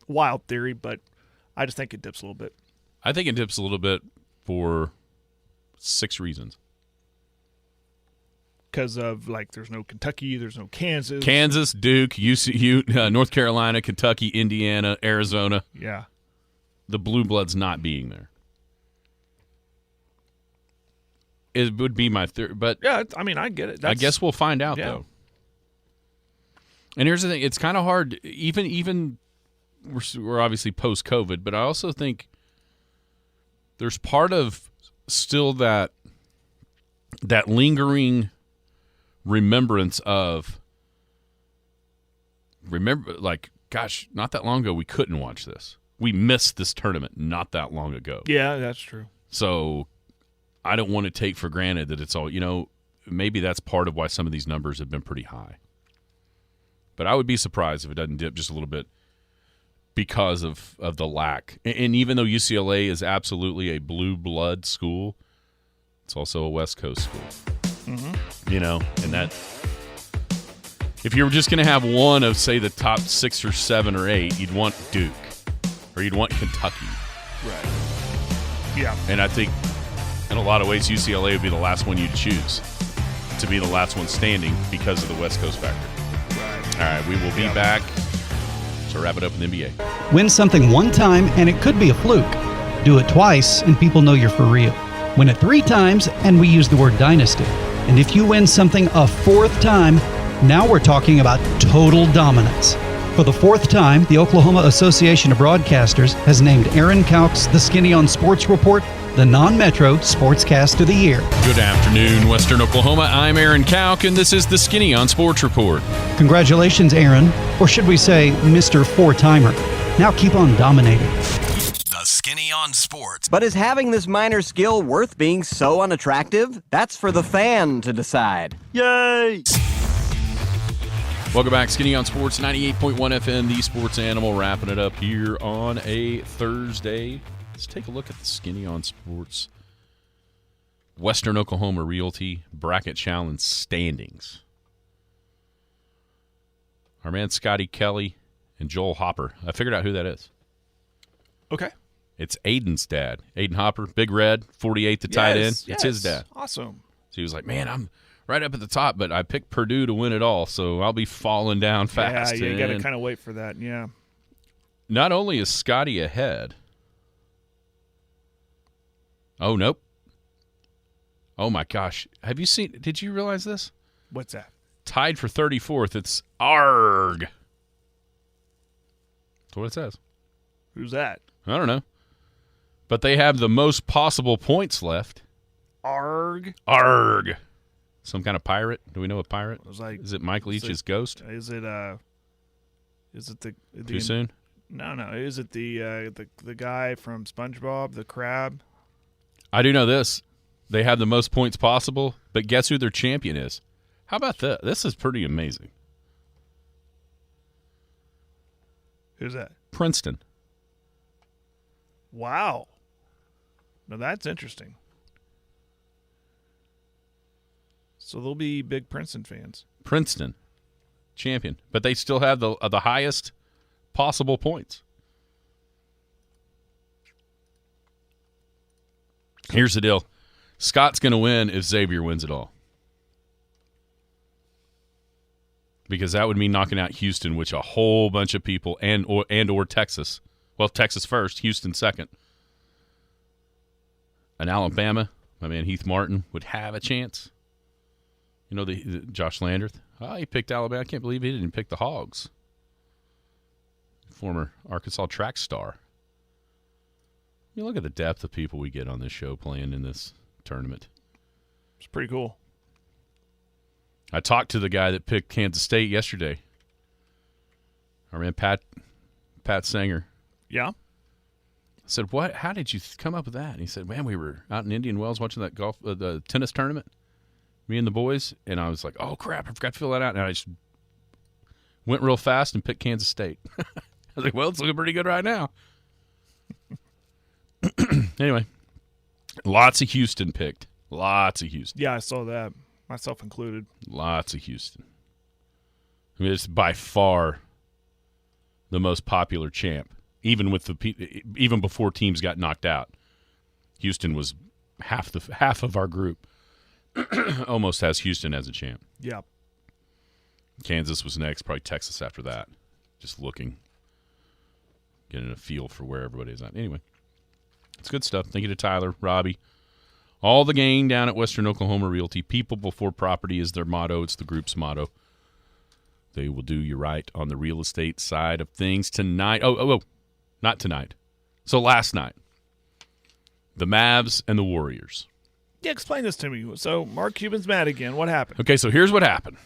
Wild theory, but I just think it dips a little bit. I think it dips a little bit for 6 reasons. Because of, there's no Kentucky, there's no Kansas. Kansas, Duke, UCU, North Carolina, Kentucky, Indiana, Arizona. Yeah. The Blue Bloods not being there. It would be my theory, but yeah, I get it. I guess we'll find out though. And here's the thing: it's kind of hard. Even we're obviously post COVID, but I also think there's part of still that lingering remembrance of gosh, not that long ago we couldn't watch this. We missed this tournament not that long ago. Yeah, that's true. So I don't want to take for granted that it's all, maybe that's part of why some of these numbers have been pretty high. But I would be surprised if it doesn't dip just a little bit because of the lack. And even though UCLA is absolutely a blue blood school, it's also a West Coast school. Mm-hmm. And that if you were just going to have one of, say, the top 6 or 7 or 8, you'd want Duke or you'd want Kentucky. Right. Yeah. And I think in a lot of ways, UCLA would be the last one you'd choose to be the last one standing because of the West Coast factor. Right. All right, we will be back to wrap it up in the NBA. Win something one time and it could be a fluke. Do it twice and people know you're for real. Win it 3 times and we use the word dynasty. And if you win something a 4th time, now we're talking about total dominance. For the 4th time, the Oklahoma Association of Broadcasters has named Aaron Kauk's The Skinny on Sports Report the non-metro sportscast of the year. Good afternoon, Western Oklahoma. I'm Aaron Kauk, and this is the Skinny on Sports Report. Congratulations, Aaron, or should we say Mr. 4-timer. Now keep on dominating. The Skinny on Sports. But is having this minor skill worth being so unattractive? That's for the fan to decide. Yay! Welcome back, Skinny on Sports, 98.1 FM, the Sports Animal, wrapping it up here on a Thursday. Let's take a look at the Skinny on Sports Western Oklahoma Realty Bracket Challenge standings. Our man Scotty Kelly and Joel Hopper. I figured out who that is. Okay. It's Aiden's dad. Aiden Hopper, Big Red, 48, the tight end. It's his dad. Awesome. So he was like, man, I'm right up at the top, but I picked Purdue to win it all, so I'll be falling down fast. Yeah, you got to kind of wait for that, yeah. Not only is Scotty ahead. Oh, nope. Oh, my gosh. Did you realize this? What's that? Tied for 34th. It's ARG. That's what it says. Who's that? I don't know. But they have the most possible points left. ARG? ARG. Some kind of pirate? Do we know a pirate? Is it Mike Leach's ghost? Is it the Too soon? No. Is it the guy from SpongeBob, the crab? I do know this. They have the most points possible, but guess who their champion is? How about that? This is pretty amazing. Who's that? Princeton. Wow. Now that's interesting. So they'll be big Princeton fans. Princeton, champion. But they still have the highest possible points. Here's the deal. Scott's going to win if Xavier wins it all. Because that would mean knocking out Houston, which a whole bunch of people, and or Texas. Well, Texas first, Houston second. And Alabama, my man Heath Martin, would have a chance. You know, the Josh Landreth. Oh, he picked Alabama. I can't believe he didn't pick the Hogs. Former Arkansas track star. You look at the depth of people we get on this show playing in this tournament. It's pretty cool. I talked to the guy that picked Kansas State yesterday. Our man Pat Sanger. Yeah. I said, "What? How did you come up with that?" And he said, "Man, we were out in Indian Wells watching that the tennis tournament, me and the boys, and I was like, oh crap, I forgot to fill that out, and I just went real fast and picked Kansas State." I was like, "Well, it's looking pretty good right now." Anyway, lots of Houston picked. Lots of Houston. Yeah, I saw that. Myself included. Lots of Houston. I mean, it's by far the most popular champ. Even before teams got knocked out, Houston was half of our group. Almost has Houston as a champ. Yeah. Kansas was next, probably Texas after that. Just looking, getting a feel for where everybody's at. Anyway, it's good stuff. Thank you to Tyler, Robbie. All the gang down at Western Oklahoma Realty. People before property is their motto. It's the group's motto. They will do you right on the real estate side of things tonight. Oh, not tonight. So last night, the Mavs and the Warriors. Yeah, explain this to me. So Mark Cuban's mad again. What happened? Okay, so here's what happened.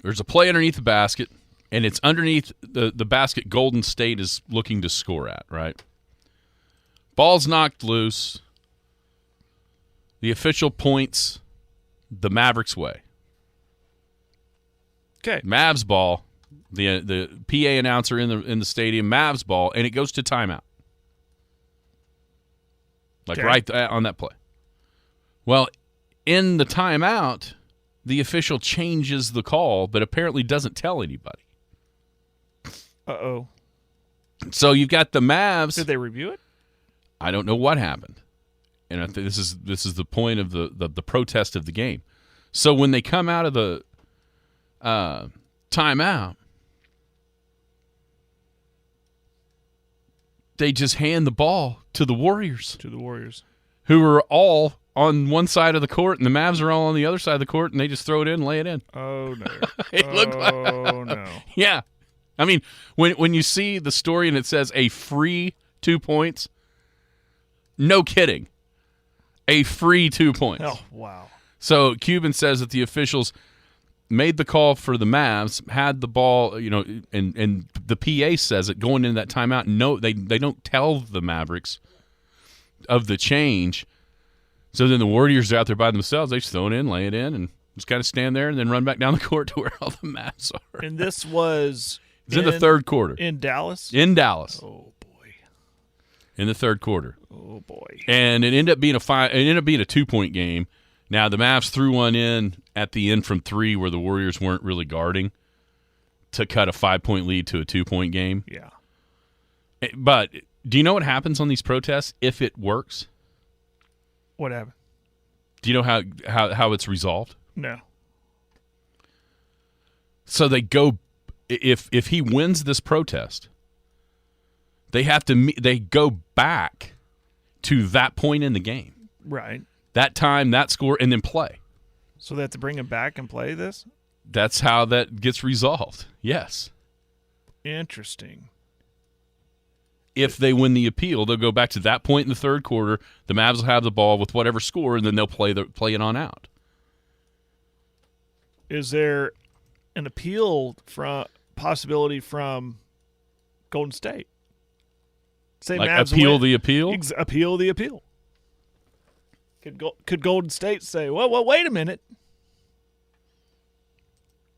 There's a play underneath the basket, and it's underneath the basket Golden State is looking to score at, right? Ball's knocked loose. The official points the Mavericks' way. Okay. Mavs ball. The PA announcer in the stadium, Mavs ball, and it goes to timeout. Like right on that play. Well, in the timeout, the official changes the call, but apparently doesn't tell anybody. Uh-oh. So you've got the Mavs. Did they review it? I don't know what happened. And I think this is the point of the protest of the game. So when they come out of the timeout, they just hand the ball to the Warriors. Who are all on one side of the court, and the Mavs are all on the other side of the court, and they just throw it in and lay it in. Oh, no. No. Yeah. I mean, when you see the story and it says a free 2 points, no kidding. A free 2 points. Oh, wow. So Cuban says that the officials made the call for the Mavs, had the ball, and the PA says it going into that timeout. No, they don't tell the Mavericks of the change. So then the Warriors are out there by themselves. They just throw it in, lay it in, and just kind of stand there and then run back down the court to where all the Mavs are. And this was it's in the third quarter. In Dallas? In Dallas. Oh, boy. In the third quarter. Oh, boy. And it ended up being a 2-point game. Now, the Mavs threw one in at the end from 3 where the Warriors weren't really guarding to cut a 5-point lead to a 2-point game. Yeah. But do you know what happens on these protests if it works? What happened? Do you know how it's resolved? No. So they go if he wins this protest, they have to they go back to that point in the game. Right. That time, that score, and then play. So they have to bring him back and play this? That's how that gets resolved. Yes. Interesting. If they win the appeal, they'll go back to that point in the third quarter. The Mavs will have the ball with whatever score, and then they'll play it on out. Is there an appeal possibility from Golden State? Say Like Mavs appeal win. the appeal? Appeal the appeal. Could Golden State say, well, wait a minute.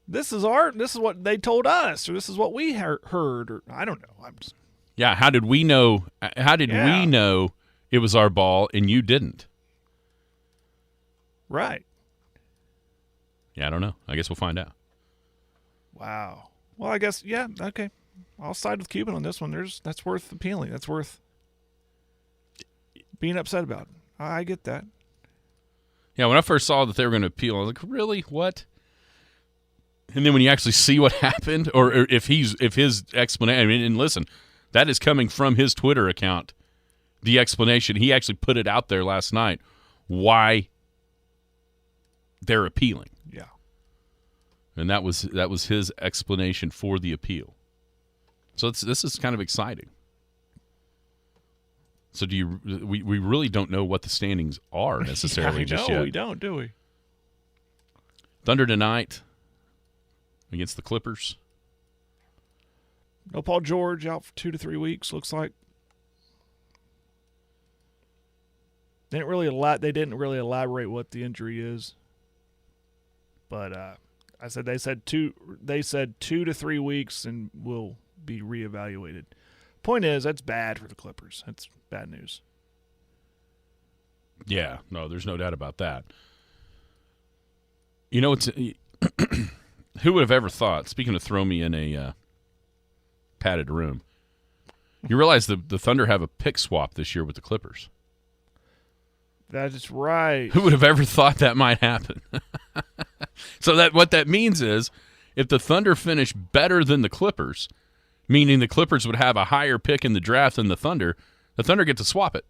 This is what they told us, or this is what we heard, or I don't know. Yeah, how did we know? We know it was our ball and you didn't? Right. Yeah, I don't know. I guess we'll find out. Wow. Well, I guess, yeah, okay. I'll side with Cuban on this one. That's worth appealing. That's worth being upset about. I get that. Yeah, when I first saw that they were going to appeal, I was like, really? What? And then when you actually see what happened, or if his explanation, I mean, and listen, that is coming from his Twitter account, the explanation. He actually put it out there last night, why they're appealing. Yeah. And that was his explanation for the appeal. So this is kind of exciting. So we really don't know what the standings are necessarily just yet. We don't, do we? Thunder tonight against the Clippers. No Paul George, out for 2 to 3 weeks, looks like. They didn't really elaborate what the injury is. But they said 2 to 3 weeks and will be reevaluated. Point is, that's bad for the Clippers. That's bad news. Yeah, no, there's no doubt about that. You know, it's who would have ever thought, speaking of throw me in a padded room, you realize the Thunder have a pick swap this year with the Clippers. That is right. Who would have ever thought that might happen? So what that means is if the Thunder finish better than the Clippers, meaning the Clippers would have a higher pick in the draft than the Thunder get to swap it.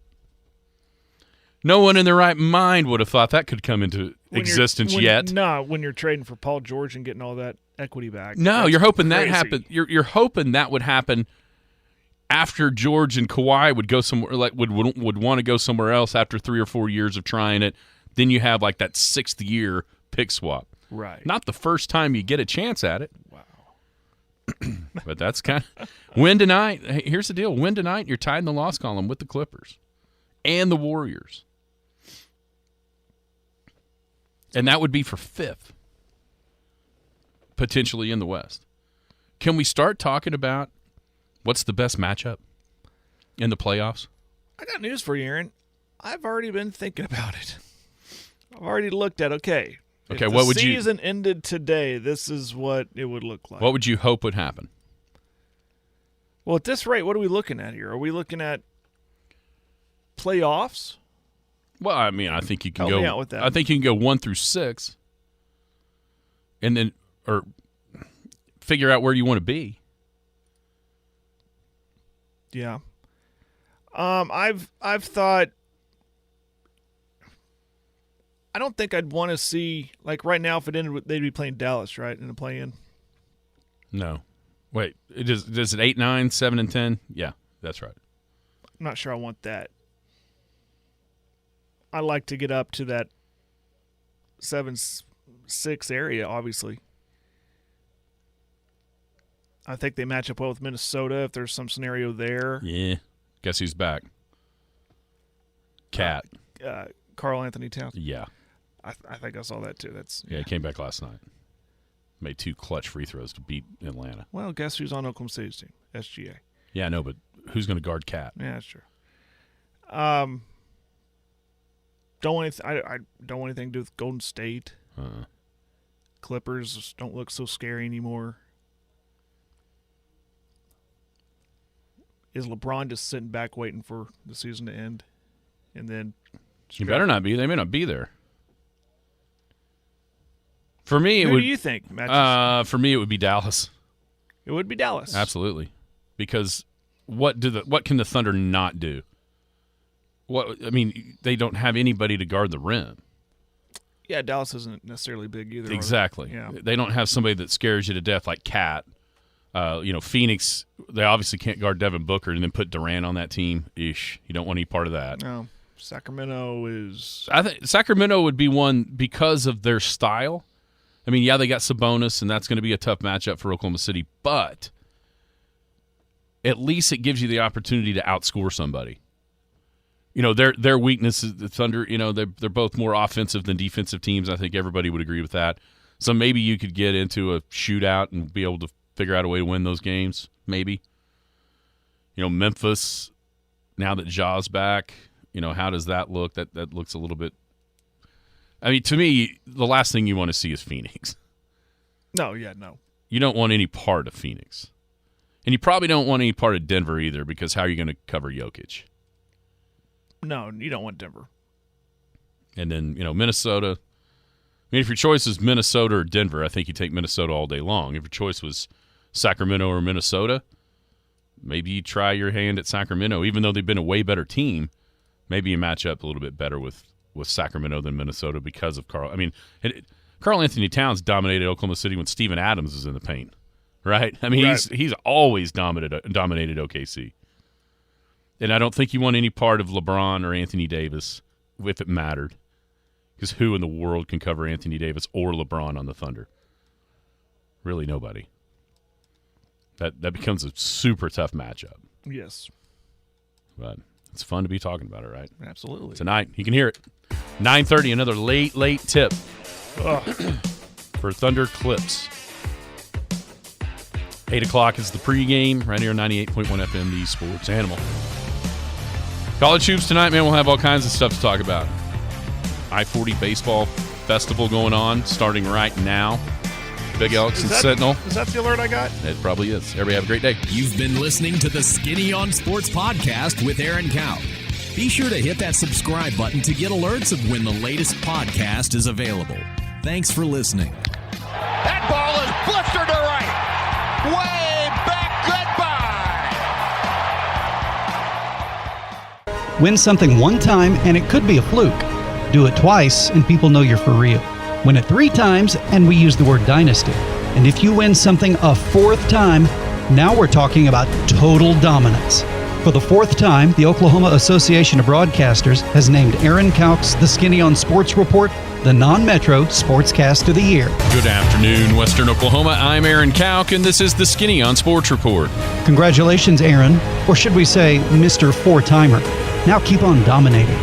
No one in their right mind would have thought that could come into existence yet. No, when you're trading for Paul George and getting all that equity back. No, you're hoping crazy. that happen. You're hoping that would happen after George and Kawhi would go somewhere, like would want to go somewhere else after 3 or 4 years of trying it. Then you have like that 6th year pick swap. Right. Not the first time you get a chance at it. Wow. But that's kind of win tonight. Hey, here's the deal: win tonight, you're tied in the loss column with the Clippers and the Warriors, and that would be for 5th, potentially in the West. Can we start talking about what's the best matchup in the playoffs? I got news for you, Aaron. I've already been thinking about it. I've already looked at Okay, if what would the season ended today, this is what it would look like. What would you hope would happen? Well, at this rate, what are we looking at here? Are we looking at playoffs? Well, I mean, I think you can Help me out with that. I think you can go 1 through 6, and then or figure out where you want to be. Yeah. I've thought. I don't think I'd want to see, like right now, if it ended, they'd be playing Dallas, right, in the play-in. No. Wait, does it 8, 9, 7, and 10? Yeah, that's right. I'm not sure I want that. I like to get up to that 7-6 area, obviously. I think they match up well with Minnesota if there's some scenario there. Yeah. Guess who's back? Cat. Karl Anthony Towns. Yeah. I think I saw that too. Yeah, he came back last night. Made 2 clutch free throws to beat Atlanta. Well, guess who's on Oklahoma City's team? SGA. Yeah, I know, but who's going to guard Cat? Yeah, that's true. I don't want anything to do with Golden State. Clippers don't look so scary anymore. Is LeBron just sitting back waiting for the season to end? And then You better not be. They may not be there. For me, Who do you think matches? For me, it would be Dallas. It would be Dallas. Absolutely, because what can the Thunder not do? They don't have anybody to guard the rim. Yeah, Dallas isn't necessarily big either. Exactly. Yeah. They don't have somebody that scares you to death like Cat. Phoenix, they obviously can't guard Devin Booker and then put Durant on that team. Ish. You don't want any part of that. No. Sacramento is... I think Sacramento would be one because of their style. I mean, yeah, they got Sabonis, and that's going to be a tough matchup for Oklahoma City, but at least it gives you the opportunity to outscore somebody. Their weakness is the Thunder. They're both more offensive than defensive teams. I think everybody would agree with that. So maybe you could get into a shootout and be able to figure out a way to win those games. Maybe. Memphis, now that Ja's back, how does that look? That looks a little bit. I mean, to me, the last thing you want to see is Phoenix. No. You don't want any part of Phoenix. And you probably don't want any part of Denver either, because how are you going to cover Jokic? No, you don't want Denver. And then, Minnesota. I mean, if your choice is Minnesota or Denver, I think you take Minnesota all day long. If your choice was Sacramento or Minnesota, maybe you try your hand at Sacramento. Even though they've been a way better team, maybe you match up a little bit better with Sacramento than Minnesota because of Karl. I mean, Karl Anthony Towns dominated Oklahoma City when Steven Adams was in the paint, right? I mean, right. He's always dominated OKC. And I don't think you want any part of LeBron or Anthony Davis if it mattered. Because who in the world can cover Anthony Davis or LeBron on the Thunder? Really nobody. That becomes a super tough matchup. Yes. But it's fun to be talking about it, right? Absolutely. Tonight, you can hear it. 9:30, another late tip for Thunder Clips. 8 o'clock is the pregame right here on 98.1 FM, the Sports Animal. College hoops tonight, man. We'll have all kinds of stuff to talk about. I-40 Baseball Festival going on, starting right now. Big Elks and Sentinel. Is that the alert I got? It probably is. Everybody have a great day. You've been listening to the Skinny on Sports podcast with Aaron Cow. Be sure to hit that subscribe button to get alerts of when the latest podcast is available. Thanks for listening. That ball is blistered to right. Way back. Goodbye. Win something one time and it could be a fluke. Do it twice and people know you're for real. Win it 3 times and we use the word dynasty. And if you win something a 4th time, now we're talking about total dominance. For the 4th time, the Oklahoma Association of Broadcasters has named Aaron Cowk's The Skinny on Sports Report the non-metro sportscast of the year. Good afternoon, Western Oklahoma. I'm Aaron Cowk, and this is the Skinny on Sports Report. Congratulations, Aaron, or should we say Mr. 4-timer. Now keep on dominating.